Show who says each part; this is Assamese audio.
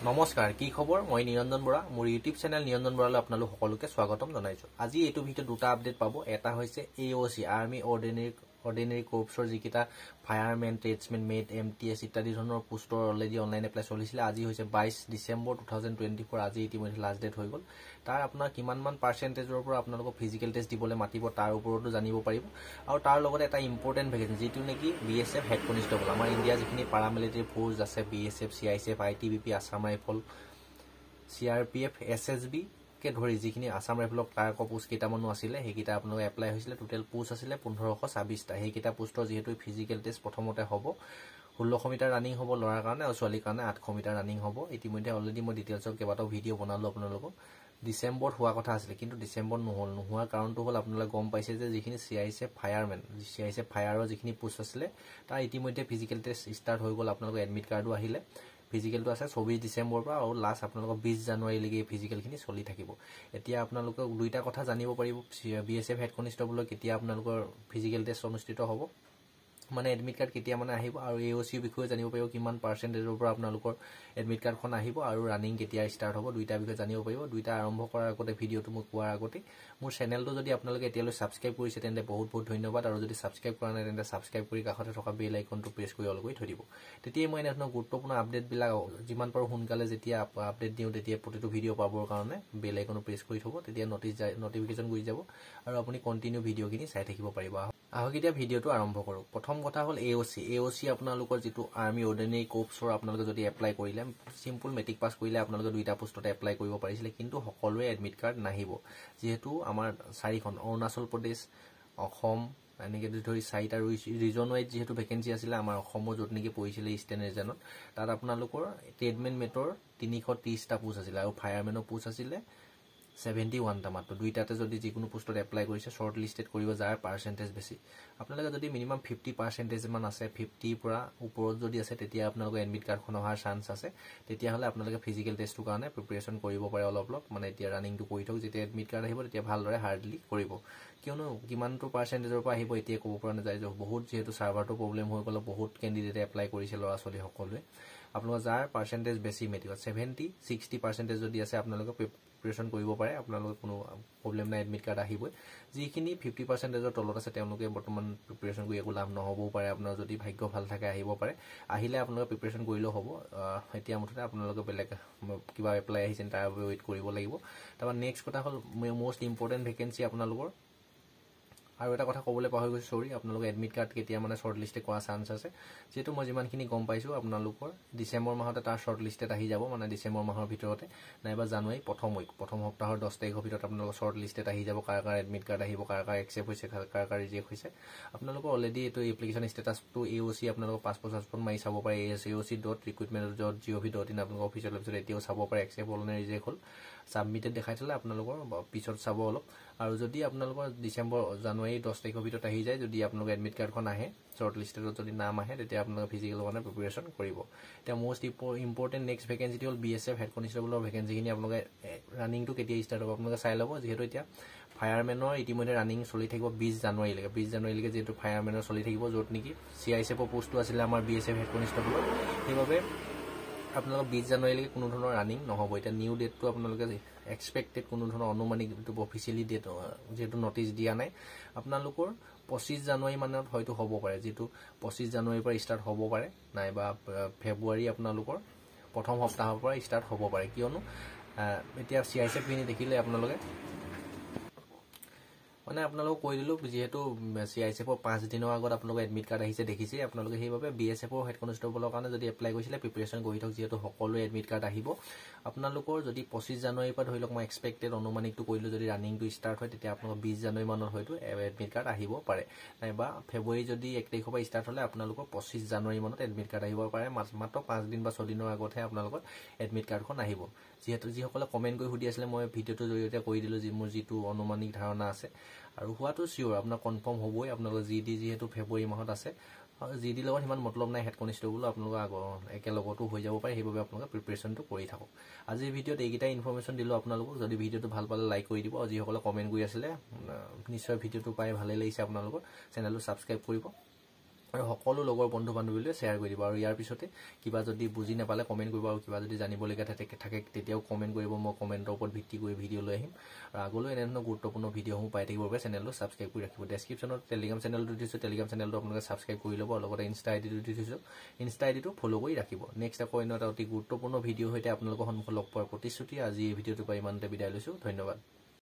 Speaker 1: নমস্কাৰ কি খবৰ মই নিৰঞ্জন বৰা মোৰ ইউটিউব চেনেল নিৰঞ্জন বৰালৈ আপোনালোক সকলোকে স্বাগতম জনাইছো আজি এইটো ভিডিঅ দুটা আপডেট পাব এটা হৈছে AOC আৰ্মি অৰ্ডিনাৰী কৰ্পছৰ যিকিটা ফায়াৰমেন ট্ৰেডছমেন মেড MTS ইত্যাদি ধৰণৰ পোষ্টৰ অলৰেডি অনলাইন এপ্লাই চলিছিল আজি হৈছে 22 ডিসেম্বৰ 2024 আজি ইতিমধ্যে লাষ্ট ডেট হৈ গল তাৰ আপোনাৰ কিমানমান পাৰ্চেন্টেজৰ পৰা আপোনালোক ফিজিক্যাল টেষ্ট দিবলৈ মাতিব তাৰ ওপৰতো জানিব পাৰিব আৰু তাৰ লগতে এটা ইম্পৰ্টেন্ট ভেকেন্সি যেটো নেকি BSF হেড কনষ্টেবল আমাৰ ইণ্ডিয়া যিখিনি পাৰামিলিটাৰী ফোৰ্স আছে BSF CISF ITBP Assam rifle CRPF SSB কে ধৰি যিখিনি আসাম ৰাইফলক ক্লাৰ্ক পোষ্ট কেইটামানো আছিল হেকিটা আপোনালোক এপ্লাই হৈছিল টোটাল পোষ্ট আছিল 1526 টা হেকিটা পোষ্টৰ যেহেতু ফিজিক্যাল টেষ্ট প্ৰথমতে হ'ব 1600 মিটাৰ ৰানিং হ'ব লৰাৰ কাৰণে আৰু ছোৱালীৰ কাৰণে 800 মিটাৰ ৰানিং হ'ব ইতিমধ্যে অলৰেডি মই ডিটেইলছৰ কেইবাটাও ভিডিও বনালো আপোনালোকক ডিসেম্বৰ হোৱা কথা আছিল কিন্তু ডিসেম্বৰ নহল নোহোৱাৰ কাৰণটো হ'ল আপোনালোকে গম পাইছে যে যিখিনি CISF ফায়াৰমেন CISF ফায়াৰৰ যিখিনি পোষ্ট আছিল তাৰ ইতিমধ্যে ফিজিক্যাল টেষ্ট ষ্টাৰ্ট হৈ গল আপোনালোক এডমিট কাৰ্ডো আহিলে ফিজিক্যাল তো আছে 24 ডিসেম্বৰ পৰা আৰু লাষ্ট আপোনালোক 20 জানুৱাৰী লৈকে ফিজিক্যাল খিনি চলি থাকিব এতিয়া আপোনালোক দুইটা কথা জানিব পাৰিব BSF হেড কনষ্টেবলৰ কেতিয়া আপোনালোকৰ ফিজিক্যাল টেষ্ট অনুষ্ঠিত হ'ব মানে এডমিট কাৰ্ড কেতিয়া মানে আহিব আৰু AOC বিষয়ে জানিব পাৰিব কিমান পাৰ্চেন্টেজৰ পৰা আপোনালোকৰ এডমিট কাৰ্ডখন আহিব আৰু ৰানিং কেতিয়া ষ্টাৰ্ট হ'ব দুইটা বিষয়ে জানিব পাৰিব দুইটা আৰম্ভ কৰাৰ আগতে ভিডিওটো মই কোৱাৰ আগতে মোৰ চেনেলটো যদি আপোনালোকে এতিয়ালৈ সাবস্ক্ৰাইব কৰিছে তেন্তে বহুত বহুত ধন্যবাদ আৰু যদি সাবস্ক্ৰাইব কৰা নাই তেন্তে সাবস্ক্ৰাইব কৰি কাষতে থকা বেল আইকনটো প্ৰেছ কৰি অল কৰি থৈ দিব তেতিয়া মই এনে গুৰুত্বপূৰ্ণ আপডেট বিলাক যিমান পাৰো সোনকালে যেতিয়া আপডেট দিও তেতিয়া প্ৰতিটো ভিডিও পাবৰ কাৰণে বেল আইকনটো প্ৰেছ কৰি থব তেতিয়া নটিফিকেশন গৈ যাব আৰু আপুনি কন্টিনিউ ভিডিওখিনি চাই থাকিব পাৰিব আহক এতিয়া ভিডিওটো আৰম্ভ কৰো প্ৰথম কথা হল AOC আপোনালোকৰ যেটো আৰ্মি অৰ্ডিনাৰী কৰ্পছৰ আপোনালোকে যদি এপ্লাই কৰিলে সিম্পল মেট্ৰিক পাস কৰিলে আপোনালোকে দুইটা পোষ্টতে এপ্লাই কৰিব পাৰিছিল কিন্তু সকলোৱে এডমিট কাৰ্ড নাহিব যেহেতু আমাৰ চাৰিখন অৰুণাচল প্ৰদেশ অসম এনেকে ধৰি চাৰিটা ৰিজন ওয়াইজ যেহেতু ভেকেন্সি আছিল আমাৰ অসমৰ যত নেকি পৰিছিল ইষ্টাৰ্ণ ৰিজনত তাত আপোনালোকৰ ট্ৰেডমেন মেটৰ 330 টা পোষ্ট আছিল আৰু ফায়াৰমেনৰ পোষ্ট আছিল 71 টা মাত্ৰ দুইটাতে যদি যিকোনো পোষ্টত এপ্লাই কৰিছে শৰ্ট লিস্টেড কৰিব যাৰ পাৰ্চেন্টেজ বেছি আপোনালোকে যদি মিনিমাম 50% মান আছে 50 পৰা ওপৰত যদি আছে তেতিয়া আপোনালোকে এডমিট কাৰ্ডখন অহাৰ চান্স আছে তেতিয়া হলে আপোনালোকে ফিজিক্যাল টেষ্টৰ কাৰণে প্ৰিপাৰেচন কৰিব পাৰে অলপ মানে এতিয়া ৰানিংটো কৰি থক যেতিয়া এডমিট কাৰ্ড আহিব তেতিয়া ভালদৰে হাৰ্ডলি কৰিব কিয়নো কিমানটো পাৰ্চেন্টেজৰ পৰা আহিব এতিয়া ক'ব পৰা নাযায় যে বহুত যেহেতু সাৰ্ভাৰটো প্ৰবলেম হৈ গ'ল বহুত ক্যান্ডিডেট এপ্লাই কৰিছে লৰা ছোৱালী সকলোৱে আপোনালোকৰ যাৰ পাৰ্চেন্টেজ বেছি মেট্ৰিকত 70-60% যদি আছে আপোনালোকে প্ৰিপাৰেচন কৰিব পাৰে আপোনালোকৰ কোনো প্ৰবলেম নাই এডমিট কাৰ্ড আহিবই যিখিনি 50%ৰ তলত আছে তেওঁলোকে বৰ্তমান প্ৰিপাৰেচন কৰি একো লাভ নহবও পাৰে আপোনাৰ যদি ভাগ্য ভাল থাকে আহিব পাৰে আহিলে আপোনালোকে প্ৰিপাৰেচন কৰিলেও হ'ব এতিয়া মুঠতে আপোনালোকে বেলেগ কিবা এপ্লাই আহিছে তাৰ বাবে ওয়েট কৰিব লাগিব তাৰ নেক্সট কথা হল মোস্ট ইম্পৰ্টেন্ট ভেকেন্সি আপোনালোকৰ আৰু এটা কথা কবলৈ পাহৰি গৈছো সৰি আপোনালোকে এডমিট কাৰ্ড কেতিয়া মানে শৰ্ট লিস্টে কৰা চান্স আছে যেটো মই যিমানখিনি গম পাইছো আপোনালোকৰ ডিসেম্বৰ মাহতে তাৰ শৰ্ট লিস্টেড আহি যাব মানে ডিসেম্বৰ মাহৰ ভিতৰতে নাইবা জানুৱাৰী প্ৰথম সপ্তাহৰ 10 তাৰিখৰ ভিতৰত আপোনালোকৰ শৰ্ট লিস্টেড আহি যাব কাৰ এডমিট কাৰ্ড আহিব কাৰ একসেপ্ট হৈছে কাৰ ৰিজেক্ট হৈছে আপোনালোকৰ অলৰেডি এটো এপ্লিকেশন ষ্টেটাসটো AOC আপোনালোকৰ পাছপোৰ্ট মাৰি চাব পাৰে aoc.recruitment.gov.in আপোনালোকৰ অফিচিয়েল ৱেবছাইট এতিয়াও চাব পাৰে একসেপ্ট হল নে ৰিজেক্ট হল সাবমিটেড দেখাই থলে আপোনালোকৰ পিছত চাব অলপ আৰু যদি আপোনালোকৰ ডিসেম্বৰ জানুৱাৰী 10 তাৰিখৰ ভিতৰত আহি যায় যদি আপোনালোকৰ এডমিট কাৰ্ডখন আহে শৰ্ট লিস্টেডত যদি নাম আহে তেতিয়া আপোনালোকে ফিজিক্যাল কাৰণে প্ৰিপাৰেচন কৰিব এতিয়া মোস্ট ইম্পৰ্টেন্ট নেক্সট ভেকেন্সি হল BSF হেড কনষ্টেবলৰ ভেকেন্সিখিনি আপোনালোকে ৰানিংটো কেতিয়া ষ্টাৰ্ট হ'ব আপোনালোকে চাই ল'ব যেহেতু এতিয়া ফায়াৰমেনৰ ইতিমধ্যে ৰানিং চলি থাকিব 20 জানুৱাৰীলৈকে যেহেতু ফায়াৰমেনৰ চলি থাকিব যত নেকি CISF পোষ্টটো আছিল আমাৰ BSF হেড কনষ্টেবলৰ সেইভাবে আপোনালোক 20 জানুৱাৰীলৈকে কোনো ধৰণৰ ৰানিং নহব এটা নিউ ডেটটো আপোনালোকে এক্সপেক্টেড কোনো ধৰণৰ অনুমানিক অফিচিয়ালি ডেট যেটো নটিচ দিয়া নাই আপোনালোকৰ 25 জানুৱাৰী মানত হয়তো হ'ব পাৰে যেটো 25 জানুৱাৰীৰ পৰা ষ্টাৰ্ট হ'ব পাৰে নাইবা ফেব্ৰুৱাৰী আপোনালোকৰ প্ৰথম সপ্তাহৰ পৰা ষ্টাৰ্ট হ'ব পাৰে কিয়নো এতিয়া CISF খিনি দেখিলে আপোনালোকে মানে আপোনালোক কৈ দিলো যেহেতু CISF 5 দিনৰ আগত আপোনালোক এডমিট কাৰ্ড আহিছে দেখিছে আপোনালোকে সেইভাবে BSF হেড কনষ্টেবলৰ কাৰণে যদি এপ্লাই কৰিছিলে প্ৰিপাৰেচন কৰি থক যেহেতু সকলো এডমিট কাৰ্ড আহিব আপোনালোকৰ যদি 25 জানুৱাৰীৰ পৰা ধৰিলক মই এক্সপেক্টেড অনুমানিকটো কৰিলো যদি ৰানিংটো ষ্টাৰ্ট হয় তেতিয়া আপোনালোক 20 জানুৱাৰী মানত হয়তো এডমিট কাৰ্ড আহিব পাৰে নাইবা ফেব্ৰুৱাৰী যদি 1 তাৰিখৰ পৰা ষ্টাৰ্ট হলে আপোনালোকৰ 25 জানুৱাৰী মানত এডমিট কাৰ্ড আহিব পাৰে মাত্ৰ 5 দিন বা 6 দিনৰ আগতহে আপোনালোকৰ এডমিট কাৰ্ডখন আহিব যেহেতু যিসকলে কমেন্ট কৰি সুধি আছিল মই ভিডিওটো জৰিয়তে কৈ দিলো যে মোৰ যেটো অনুমানিক ধাৰণা আছে আৰু হোৱাটো সিওৰ আপোনাৰ কনফাৰ্ম হ'বই আপোনালোকৰ যেহেতু ফেব্ৰুৱাৰী মাহত আছে জিডি লগত ইমান মতলব নাই হেড কনষ্টেবল আপোনালোকৰ একেলগতো হৈ যাব পাৰে সেইভাবে আপোনালোকে প্ৰিপাৰেচনটো কৰি থাকক আজি ভিডিওত এইকিটা ইনফৰমেশন দিলো আপোনালোকক যদি ভিডিওটো ভাল পালে লাইক কৰি দিব আৰু যিসকলে কমেন্ট কৰি আছিল নিশ্চয় ভিডিওটো পাই ভালে লাগিছে আপোনালোকৰ চেনেলটো সাবস্ক্ৰাইব কৰিব আৰু সকলো লগৰ বন্ধু বান্ধৱীলৈ শ্বেয়াৰ কৰি দিব আৰু ইয়াৰ পিছতে কিবা যদি বুজি নাপালে কমেণ্ট কৰিব আৰু কিবা যদি জানিবলগীয়া থাকে তেতিয়াও কমেণ্ট কৰিব মই কমেণ্টৰ ওপৰত ভিত্তি কৰি ভিডিঅ' লৈ আহিম আৰু আগলৈ এনেধৰণৰ গুৰুত্বপূৰ্ণ ভিডিঅ'সমূহ পাই থাকিবৰ বাবে চেনেলটো ছাবস্ক্ৰাইব কৰি ৰাখিব ডেছক্ৰিপশ্যনত টেলিগ্ৰাম চেনেলটো দিছোঁ টেলিগ্ৰাম চেনেলটো আপোনালোকে ছাবস্ক্ৰাইব কৰি ল'ব আৰু লগতে ইনষ্টা আইডিটো দি থৈছোঁ ইনষ্টা আইডিটো ফ'ল' কৰি ৰাখিব নেক্সট আকৌ অন্য এটা অতি গুৰুত্বপূৰ্ণ ভিডিঅ' সৈতে আপোনালোকৰ সন্মুখত লগ পোৱাৰ প্ৰতিশ্ৰুতি আজি এই ভিডিঅ'টোৰ পৰা ইমানতে বিদায় লৈছোঁ ধন্যবাদ